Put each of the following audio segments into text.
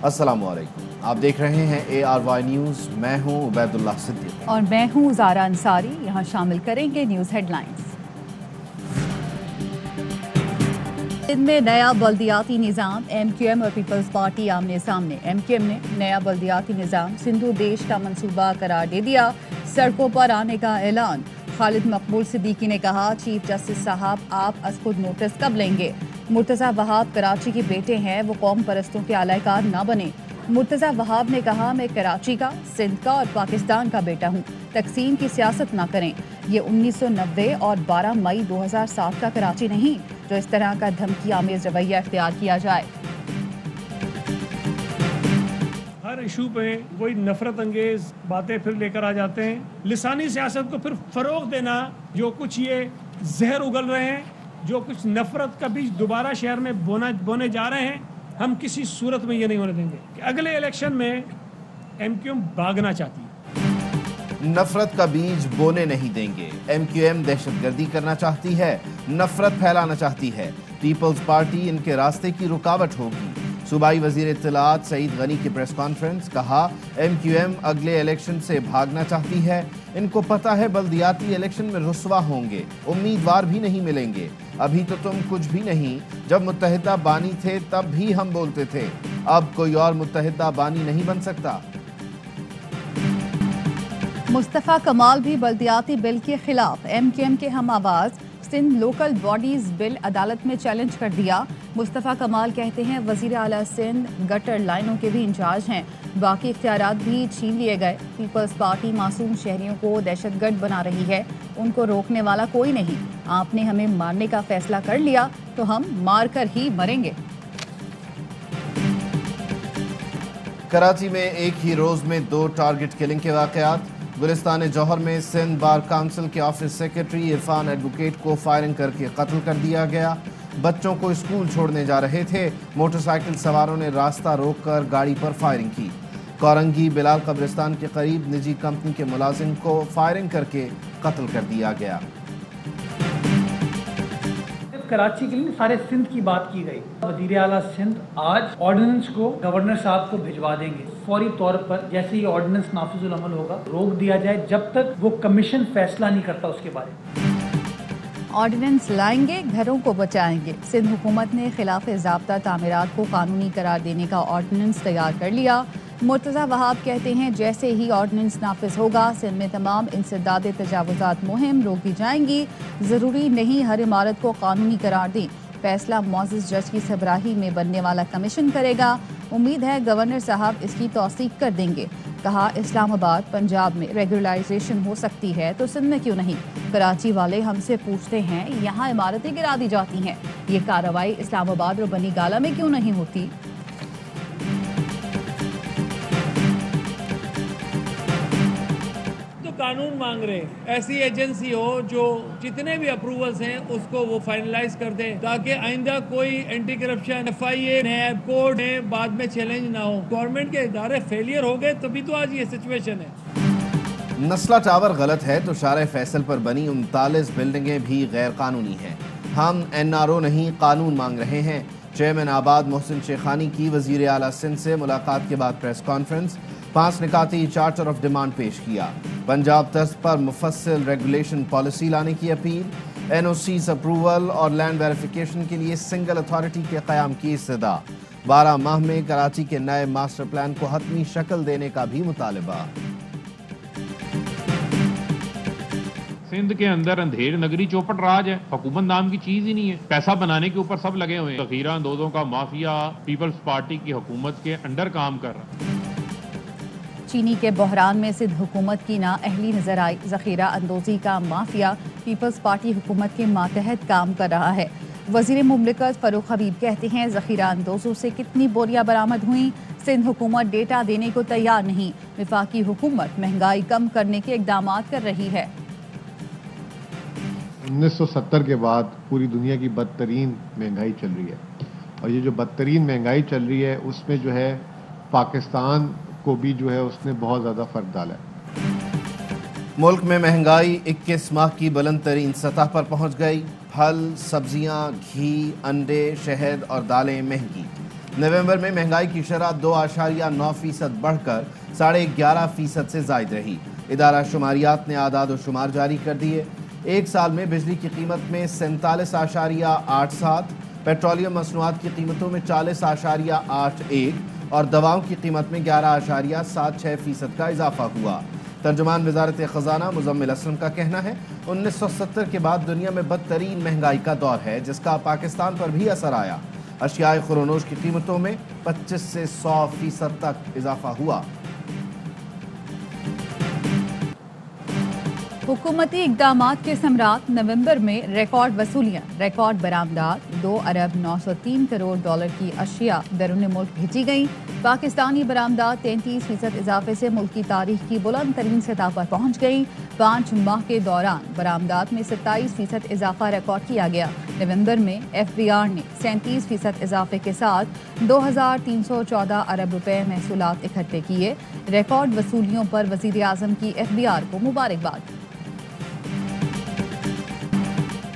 अस्सलाम वालेकुम, आप देख रहे हैं ARY न्यूज़। मैं हूं उबैदुल्लाह सिद्दीकी और मैं हूं ज़ारा अंसारी। यहाँ शामिल करेंगे न्यूज़ हेडलाइंस। इनमें नया बल्दियाती निज़ाम, MQM और पीपल्स पार्टी आमने सामने। MQM ने नया बल्दियाती निज़ाम सिंधु देश का मंसूबा करार दे दिया, सड़कों पर आने का ऐलान। खालिद मकबूल सिद्दीकी ने कहा, चीफ जस्टिस साहब आप अस खुद नोटिस कब लेंगे? मुर्तज़ा वहाब कराची के बेटे हैं, वो कौम परस्तों के आलाकार ना बने। मुर्तज़ा वहाब ने कहा, मैं कराची का, सिंध का और पाकिस्तान का बेटा हूँ, तकसीम की सियासत ना करें। ये 1990 और 12 मई 2007 का कराची नहीं जो इस तरह का धमकी आमेज रवैया इख्तियार किया जाए। हर इशू पे कोई नफरत अंगेज बातें फिर लेकर आ जाते हैं, लिसानी सियासत को फिर फरोग देना। जो कुछ ये जहर उगल रहे हैं, जो कुछ नफरत का बीज दोबारा शहर में बोने जा रहे हैं, हम किसी सूरत में ये नहीं होने देंगे कि अगले इलेक्शन में MQM भागना चाहती है। नफरत का बीज बोने नहीं देंगे। MQM दहशतगर्दी करना चाहती है, नफरत फैलाना चाहती है। पीपल्स पार्टी इनके रास्ते की रुकावट होगी। सूबाई वजीर इत्तलात सईद गनी की प्रेस कॉन्फ्रेंस, कहा MQM अगले इलेक्शन से भागना चाहती है। इनको पता है बल्दियाती इलेक्शन में रुस्वा होंगे, उम्मीदवार भी नहीं मिलेंगे। अभी तो तुम कुछ भी नहीं, जब मुत्तहिदा बानी थे तब भी हम बोलते थे, अब कोई और मुत्तहिदा बानी नहीं बन सकता। मुस्तफ़ा कमाल भी बल्दियाती बिल के खिलाफ। MQM के हम आवाज़, सिंध लोकल बॉडीज बिल अदालत में चैलेंज कर दिया। मुस्तफ़ा कमाल कहते हैं, वज़ीर आला सिंध गटर लाइनों के भी इंचार्ज हैं, बाकी इख्तियारात भी छीन लिए गए। पीपल्स पार्टी मासूम शहरियों को दहशतगर्द बना रही है, उनको रोकने वाला कोई नहीं। आपने हमें मारने का फैसला कर लिया तो हम मार कर ही मरेंगे। कराची में एक ही रोज में 2 टारगेट किलिंग के वाक़यात। गुलिस्तान जौहर में सिंध बार काउंसिल के ऑफिस सेक्रेटरी इरफान एडवोकेट को फायरिंग करके कत्ल कर दिया गया। बच्चों को स्कूल छोड़ने जा रहे थे, मोटरसाइकिल सवारों ने रास्ता रोककर गाड़ी पर फायरिंग की। कोरंगी बिलाल कब्रिस्तान के करीब निजी कंपनी के मुलाजिम को फायरिंग करके कत्ल कर दिया गया। कराची के लिए सारे सिंध की बात की गई। वज़ीर आला सिंध आज ऑर्डिनेंस को गवर्नर साहब को भिजवा देंगे। फौरी तौर पर जैसे ही ऑर्डिनेंस नाफिजुल अमल होगा, रोक दिया जाए जब तक वो कमीशन फैसला नहीं करता उसके बारे में। ऑर्डिनेंस लाएंगे, घरों को बचाएंगे। सिंध हुकूमत ने खिलाफ ज़ाब्ता तामीरात को कानूनी करार देने का ऑर्डिनेंस तैयार कर लिया। मुर्तज़ा वहाब कहते हैं, जैसे ही ऑर्डिनेंस नाफिज होगा, सिंध में तमाम इंसदाद तजावुज़ात मुहिम रोकी जाएंगी। ज़रूरी नहीं हर इमारत को कानूनी करार दें, फैसला मुअज़्ज़ज़ जज की सरबराही में बनने वाला कमीशन करेगा। उम्मीद है गवर्नर साहब इसकी तौसीक कर देंगे। कहा, इस्लामाबाद पंजाब में रेगुलराइजेशन हो सकती है तो सिंध में क्यों नहीं? कराची वाले हमसे पूछते हैं, यहाँ इमारतें गिरा दी जाती हैं, ये कार्रवाई इस्लामाबाद और बनी गाला में क्यों नहीं होती? कानून मांग रहे हैं, ऐसी एजेंसी हो जो जितने भी अप्रूवल्स हैं उसको वो फाइनलाइज कर दे, ताकि आइंदा कोई एंटी करप्शन FIA नैब कोर्ट में बाद में चैलेंज ना हो। गवर्नमेंट के इदारे फेलियर हो गए तभी तो आज ये सिचुएशन है। नस्ला टावर गलत है तो शारे फैसल पर बनी 39 बिल्डिंगें भी गैर कानूनी हैं। हम NRO नहीं कानून मांग रहे हैं। चेयरमैन आबाद मोहसिन शेखानी की वजीर आला सिंध से मुलाकात के बाद प्रेस कॉन्फ्रेंस, 5 निकाती चार्टर ऑफ डिमांड पेश किया। पंजाब तर्ज पर मुफस्सिल रेगुलेशन पॉलिसी लाने की अपील। NOCs अप्रूवल और लैंड वेरिफिकेशन के लिए सिंगल अथॉरिटी के क़याम की इस्तदा। 12 माह में कराची के नए मास्टर प्लान को हतमी शक्ल देने का भी मुतालबा। सिंध के अंदर अंधेर नगरी चौपट राज है, हुकूमत नाम की चीज ही नहीं है। पैसा बनाने के ऊपर सब लगे हुए हैं। ज़ख़ीरा अंदोज़ों का माफिया पीपल्स पार्टी की हुकूमत के अंडर काम कर रहा है। चीनी के बहरान में सिंध हुकूमत की नाअहली नजर आई। ज़ख़ीरा अंदोज़ी का माफिया पीपल्स पार्टी हुकूमत के मातहत काम कर रहा है। वज़ीर मुमलिकत फ़रूख हबीब कहते हैं, ज़ख़ीरा अंदोज़ों से कितनी बोरियां बरामद हुई, सिंध हुकूमत डेटा देने को तैयार नहीं। वफाकी हुकूमत महंगाई कम करने के इक़दाम कर रही है। 1970 के बाद पूरी दुनिया की बदतरीन महंगाई चल रही है, और ये जो बदतरीन महंगाई चल रही है उसमें जो है पाकिस्तान को भी जो है उसने बहुत ज़्यादा फ़र्क डाला है। मुल्क में महंगाई 21 माह की बुलंद तरीन सतह पर पहुंच गई। फल, सब्जियां, घी, अंडे, शहद और दालें महंगी। नवंबर में महंगाई की शरह 2.9% बढ़कर 11.5% से जायद रही। इदारा शुमारियात ने आदाद व शुमार जारी कर दिए। एक साल में बिजली की कीमत में 47.87, पेट्रोलियम मसनूआत की कीमतों में 40.81 और दवाओं की कीमत में 11.76% का इजाफा हुआ। तर्जुमान वजारत खजाना मुजम्मिल असलम का कहना है 1970 के बाद दुनिया में बदतरीन महंगाई का दौर है, जिसका पाकिस्तान पर भी असर आया। अशियाए खुरोनोश की कीमतों में 25 से 100% तक इजाफा हुआ। हुकूमती इक़दामात के समरात नवंबर में रिकॉर्ड वसूलियाँ, रिकॉर्ड बरामदात, 2 अरब 903 करोड़ डॉलर की अशिया बैरून मुल्क भेजी गईं। पाकिस्तानी बरामदात 33% इजाफे से मुल्क की तारीख की बुलंद तरीन सतह पर पहुँच गई। 5 माह के दौरान बरामदात में 27% इजाफा रिकॉर्ड किया गया। नवंबर में FBR ने 37% इजाफे के साथ 2314 अरब रुपए महसूलात इकट्ठे किए। रिकॉर्ड वसूलियों पर वज़ीर आज़म की FBR को मुबारकबाद।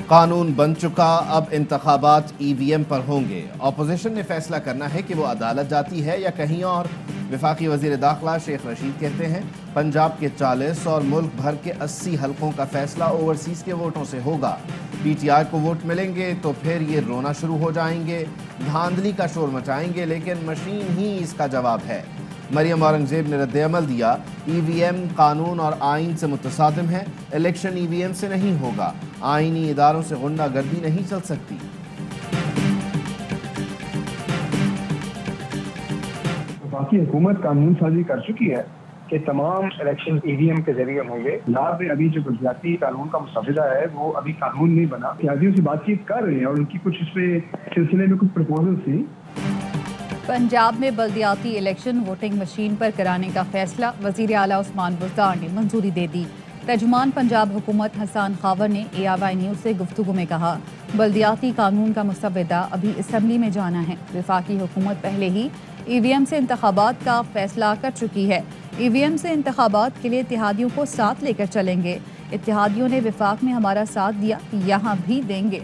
कानून बन चुका, अब इंतखाबात EVM पर होंगे। अपोजिशन ने फैसला करना है कि वो अदालत जाती है या कहीं और। वफाकी वज़ीर दाखिला शेख रशीद कहते हैं पंजाब के 40 और मुल्क भर के 80 हलकों का फैसला ओवरसीज़ के वोटों से होगा। PTI को वोट मिलेंगे तो फिर ये रोना शुरू हो जाएंगे, धांधली का शोर मचाएंगे, लेकिन मशीन ही इसका जवाब है। मरियम औरंगजेब ने रद्द-ए-अमल दिया, EVM कानून और आइन से मुतसादिम है, इलेक्शन EVM से नहीं होगा, आइनी इदारों से गुंडागर्दी नहीं चल सकती। बाकी हुकूमत कानून साजी कर चुकी है कि तमाम इलेक्शन EVM के जरिए होंगे। लाभ में अभी जो गुजराती कानून का मुसविदा है वो अभी कानून नहीं बना। सियासियों से बातचीत कर रहे हैं और उनकी कुछ इसमें सिलसिले में कुछ प्रपोजल थी। पंजाब में बल्दियाती इलेक्शन वोटिंग मशीन पर कराने का फैसला वज़ीर आला उस्मान बुज़दार ने मंजूरी दे दी। तर्जुमान पंजाब हुकूमत हसन खावर ने ARY न्यूज़ से गुफ्तगू में कहा बल्दियाती कानून का मुसविदा अभी असम्बली में जाना है। वफाकी हुकूमत पहले ही EVM से इंतखाबात का फैसला कर चुकी है। EVM से इंतखाबात के लिए इत्तेहादियों को साथ लेकर चलेंगे। इत्तेहादियों ने वफाक में हमारा साथ दिया, यहाँ भी देंगे।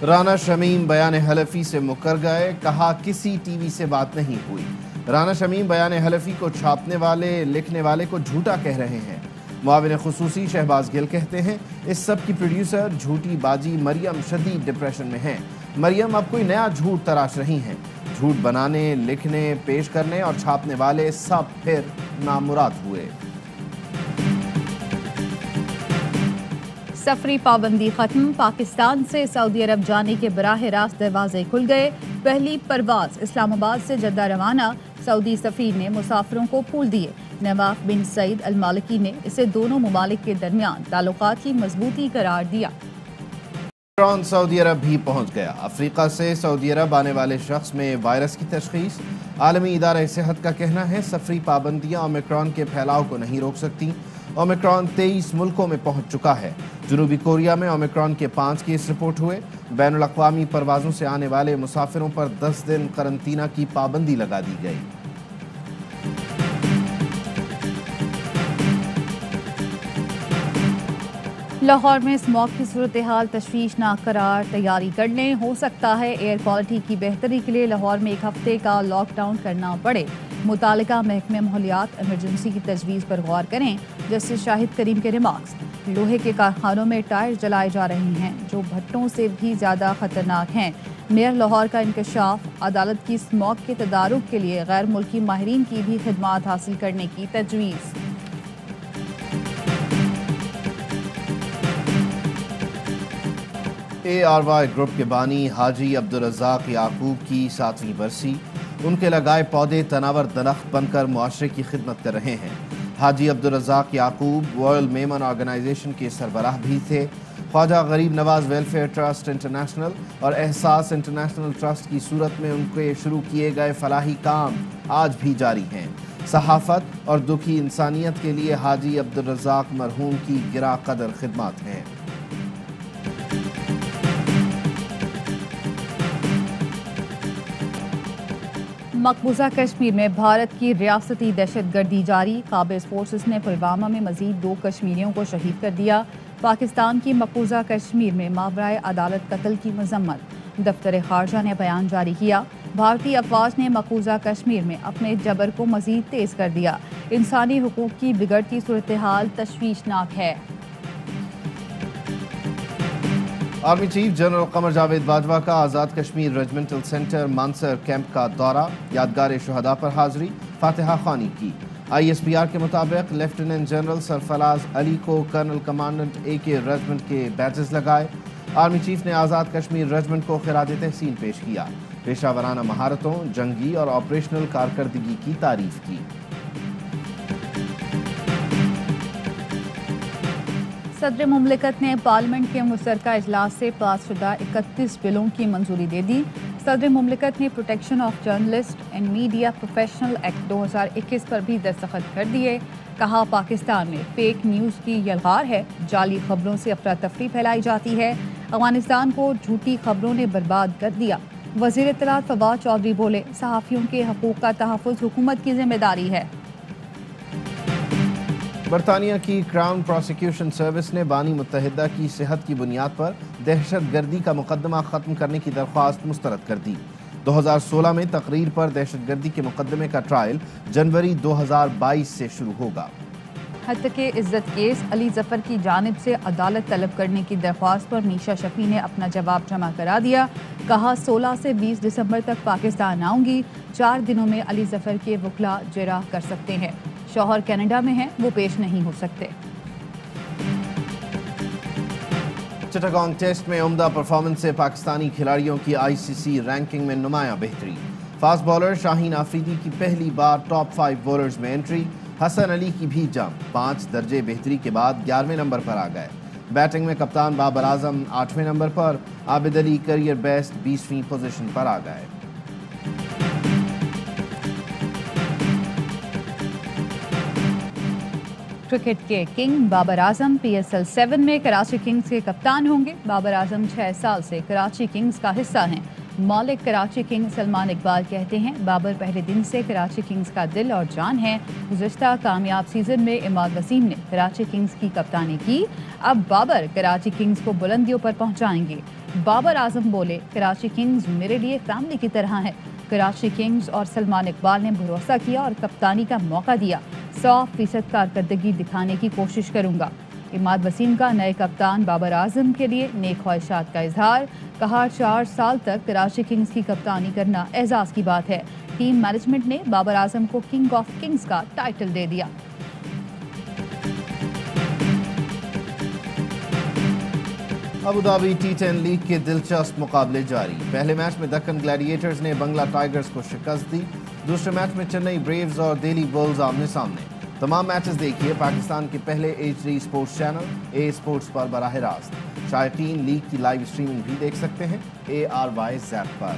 राना शमीम बयान हलफी से मुकर गए, कहा किसी TV से बात नहीं हुई। राना शमीम बयान हलफी को छापने वाले, लिखने वाले को झूठा कह रहे हैं। मुआविन खुसूसी शहबाज गिल कहते हैं इस सब की प्रोड्यूसर झूठी बाजी मरियम शदीद डिप्रेशन में है। मरियम अब कोई नया झूठ तराश रही हैं। झूठ बनाने, लिखने, पेश करने और छापने वाले सब फिर नामुराद हुए। सफरी पाबंदी खत्म, पाकिस्तान से सऊदी अरब जाने के बराह रास्त दरवाजे खुल गए। पहली परवाज इस्लामाबाद से जद्दा रवाना, सऊदी सफीर ने मुसाफिरों को फूल दिए। नवाफ बिन सईद अल मालिकी ने इसे दोनों मुमालिक के दरमियान ताल्लुकात की मजबूती करार दिया। ओमिक्रॉन सऊदी अरब भी पहुंच गया। अफ्रीका से सऊदी अरब आने वाले शख्स में वायरस की तशखीस। आलमी इदारा सेहत का कहना है सफरी पाबंदियां ओमिक्रॉन के फैलाव को नहीं रोक सकती। ओमिक्रॉन 23 मुल्कों में पहुंच चुका है। जनूबी कोरिया में ओमिक्रॉन के 5 केस रिपोर्ट हुए। बैनुल अक़वामी परवाज़ों से आने वाले मुसाफिरों पर 10 दिन करंतना की पाबंदी लगा दी गई। लाहौर में स्मॉग की सूरत हाल तशवीशनाक करार, तैयारी कर लें, हो सकता है एयर क्वालिटी की बेहतरी के लिए लाहौर में 1 हफ्ते का लॉकडाउन करना पड़े। मुतालिका महकमे माहौलियात इमरजेंसी की तजवीज़ पर गौर करें। जस्टिस शाहिद करीम के रिमार्क्स। लोहे के कारखानों में टायर जलाए जा रहे हैं जो भट्टों से भी ज़्यादा खतरनाक हैं। मेयर लाहौर का इंकशाफ। अदालत की स्मॉग के तदारुक के लिए गैर मुल्की माहिरीन की भी खिदमात हासिल करने की तजवीज़। ARY ग्रुप के बानी हाजी अब्दुल रज़ाक याकूब की 7वीं बरसी। उनके लगाए पौधे तनावर दरख्त बनकर मुआशरे की खिदमत कर रहे हैं। हाजी अब्दुल रज़ाक याकूब वर्ल्ड मेमन ऑर्गेनाइजेशन के सरबराह भी थे। ख्वाजा गरीब नवाज वेलफेयर ट्रस्ट इंटरनेशनल और एहसास इंटरनेशनल ट्रस्ट की सूरत में उनके शुरू किए गए फलाही काम आज भी जारी हैं। सहाफ़त और दुखी इंसानियत के लिए हाजी अब्दुल रज़ाक मरहूम की गिरा कदर खिदमत हैं। मकबूजा कश्मीर में भारत की रियासती दहशत गर्दी जारी। काबिज फोर्सेस ने पुलवामा में मजीद 2 कश्मीरियों को शहीद कर दिया। पाकिस्तान की मकबूजा कश्मीर में मावराए अदालत कत्ल की मजम्मत। दफ्तर खारजा ने बयान जारी किया। भारतीय अफवाज ने मकबूजा कश्मीर में अपने जबर को मजीद तेज कर दिया। इंसानी हुकूक की बिगड़ती सूरत हाल तशवीशनाक है। Army chief general Qamar Javed Bajwa का Azad Kashmir regimental centre Mansar camp का दौरा, यादगार शुहदा पर हाजिरी, फातिहा ख्वानी की। ISPR के मुताबिक लेफ्टिनेंट जनरल सरफराज अली को कर्नल कमांडेंट AK रेजिमेंट के बैजेस लगाए। आर्मी चीफ ने आज़ाद कश्मीर रेजिमेंट को खिराज तहसीन पेश किया। पेशावराना महारतों, जंगी और ऑपरेशनल कारकर्दगी की तारीफ की। सदर मुमलिकत ने पार्लियामेंट के मुश्तरका इजलास से पास शुदा 31 बिलों की मंजूरी दे दी। सदर मुमलिकत ने protection of journalist and media professional act 2021 पर भी दस्तखत कर दिए। कहा, पाकिस्तान में फेक न्यूज़ की यलगार है, जाली खबरों से अफरा तफरी फैलाई जाती है। अफगानिस्तान को झूठी खबरों ने बर्बाद कर दिया। वज़ीर इत्तलात फवाद चौधरी बोले, सहाफ़ियों के हकूक़ का तहफ़्फ़ुज़ हुकूमत की जिम्मेदारी है। बरतानिया की क्राउन प्रोसिक्यूशन सर्विस ने बानी मुत्तहिदा की सेहत की बुनियाद पर दहशत गर्दी का मुकदमा ख़त्म करने की दरख्वास्त मुस्तरद कर दी। 2016 में तकरीर पर दहशत गर्दी के मुकदमे का ट्रायल जनवरी 2022 से शुरू होगा। हत्या इज्जत केस अली जफर की जानिब से अदालत तलब करने की दरख्वास्त पर नीशा शफी ने अपना जवाब जमा करा दिया। कहा, 16 से 20 दिसंबर तक पाकिस्तान आऊंगी। 4 दिनों में अली जफर के वकला जरा कर सकते हैं। शौहर कनाडा में हैं, वो पेश नहीं हो सकते। चिटागोंग टेस्ट में उम्दा परफॉर्मेंस से पाकिस्तानी खिलाड़ियों की ICC रैंकिंग में नुमाया बेहतरी। फास्ट बॉलर शाहीन आफरीदी की पहली बार टॉप 5 बॉलर्स में एंट्री। हसन अली की भी जंप 5 दर्जे बेहतरी के बाद 11वें नंबर पर आ गए। बैटिंग में कप्तान बाबर आजम 8वें नंबर पर, आबिद अली करियर बेस्ट 20वीं पोजीशन पर आ गए। क्रिकेट के किंग बाबर आजम PSL 7 में कराची किंग्स के कप्तान होंगे। बाबर आजम 6 साल से कराची किंग्स का हिस्सा हैं। मालिक कराची किंग्स सलमान इकबाल कहते हैं, बाबर पहले दिन से कराची किंग्स का दिल और जान है। गुज़िश्ता कामयाब सीजन में इमाद वसीम ने कराची किंग्स की कप्तानी की। अब बाबर कराची किंग्स को बुलंदियों पर पहुंचाएंगे। बाबर आजम बोले, कराची किंग्स मेरे लिए फैमिली की तरह है। कराची किंग्स और सलमान इकबाल ने भरोसा किया और कप्तानी का मौका दिया। 100% कारकर्दगी दिखाने की कोशिश करूंगा। इमाद वसीम का नए कप्तान बाबर आजम के लिए नेक ख्वाहिशात का इजहार। कहा, 4 साल तक कराची किंग्स की कप्तानी करना एजाज की बात है। टीम मैनेजमेंट ने बाबर आजम को किंग ऑफ किंग्स का टाइटल दे दिया। अबू धाबी T10 लीग के दिलचस्प मुकाबले जारी। पहले मैच में दक्कन ग्लैडिएटर्स ने बंगला टाइगर्स को शिकस्त दी। दूसरे मैच में चेन्नई ब्रेव्स और दिल्ली बुल्स आमने सामने। तमाम मैचेस देखिए पाकिस्तान के पहले HD sports channel A sports पर बराह रास्त। शायकीन लीग की लाइव स्ट्रीमिंग भी देख सकते हैं ARY ज़ैप पर।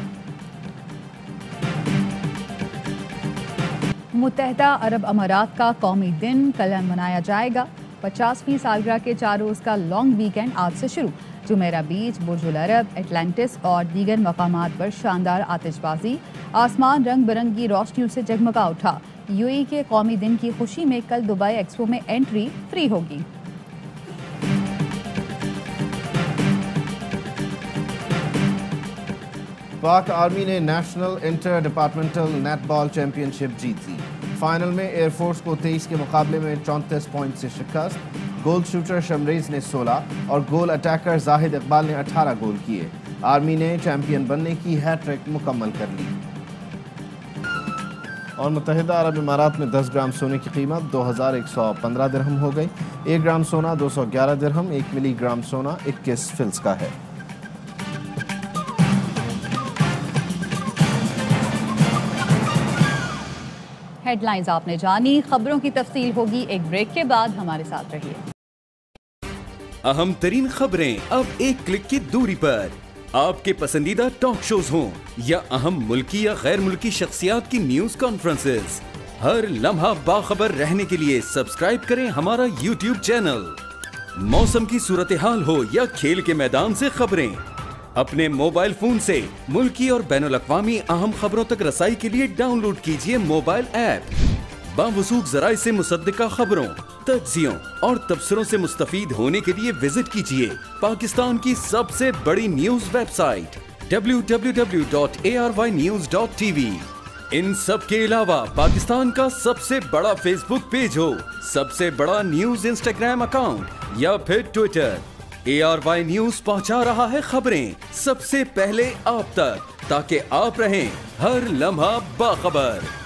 मुत्तहिदा अरब अमारात का कौमी दिन कल मनाया जाएगा। 50वीं सालगिरह के 4 रोज़ का लॉन्ग वीकेंड आज से शुरू। जुमेरा बीच, बुर्जुल अरब, एटलांटिस और दीगर मकामात पर शानदार आतिशबाजी। आसमान रंग बिरंगी रोशनियों से जगमगा उठा। UAE के कौमी दिन की खुशी में कल दुबई एक्सपो में एंट्री फ्री होगी। पाक आर्मी ने national inter departmental netball championship जीत ली। फाइनल में एयरफोर्स को 23 के मुकाबले में 34 पॉइंट से शिकस्त। गोल शूटर शमरेज ने 16 और गोल अटैकर जाहिद इकबाल ने 18 गोल किए। आर्मी ने चैंपियन बनने की हैट्रिक मुकम्मल कर ली। और मुत्तहिदा अरब इमारात में 10 ग्राम सोने की कीमत 2115 दिरहम हो गई। 1 ग्राम सोना 211 दिरहम, 1 मिलीग्राम सोना 21 फिल्स का है। हेडलाइंस आपने जानी, खबरों की तफसील होगी एक ब्रेक के बाद। हमारे साथ रहिए। अहम तरीन खबरें अब एक क्लिक की दूरी पर। आपके पसंदीदा टॉक शोज हों या अहम मुल्की या गैर मुल्की शख्सियात की न्यूज कॉन्फ्रेंसेस, हर लम्हा बाखबर रहने के लिए सब्सक्राइब करें हमारा YouTube चैनल। मौसम की सूरत हाल हो या खेल के मैदान से खबरें, अपने मोबाइल फोन से मुल्की और बैनुल अक़वामी अहम खबरों तक रसाई के लिए डाउनलोड कीजिए मोबाइल ऐप। बावसूख ज़राए से मुसद्दिका खबरों, तज्जियों और तबसरों से मुस्तफीद होने के लिए विजिट कीजिए पाकिस्तान की सबसे बड़ी न्यूज वेबसाइट www.arYnews.tv। इन सब के अलावा पाकिस्तान का सबसे बड़ा फेसबुक पेज हो, सबसे बड़ा न्यूज इंस्टाग्राम अकाउंट या फिर ट्विटर, ARY न्यूज पहुंचा रहा है खबरें सबसे पहले आप तक, ताकि आप रहें हर लम्हा बाखबर।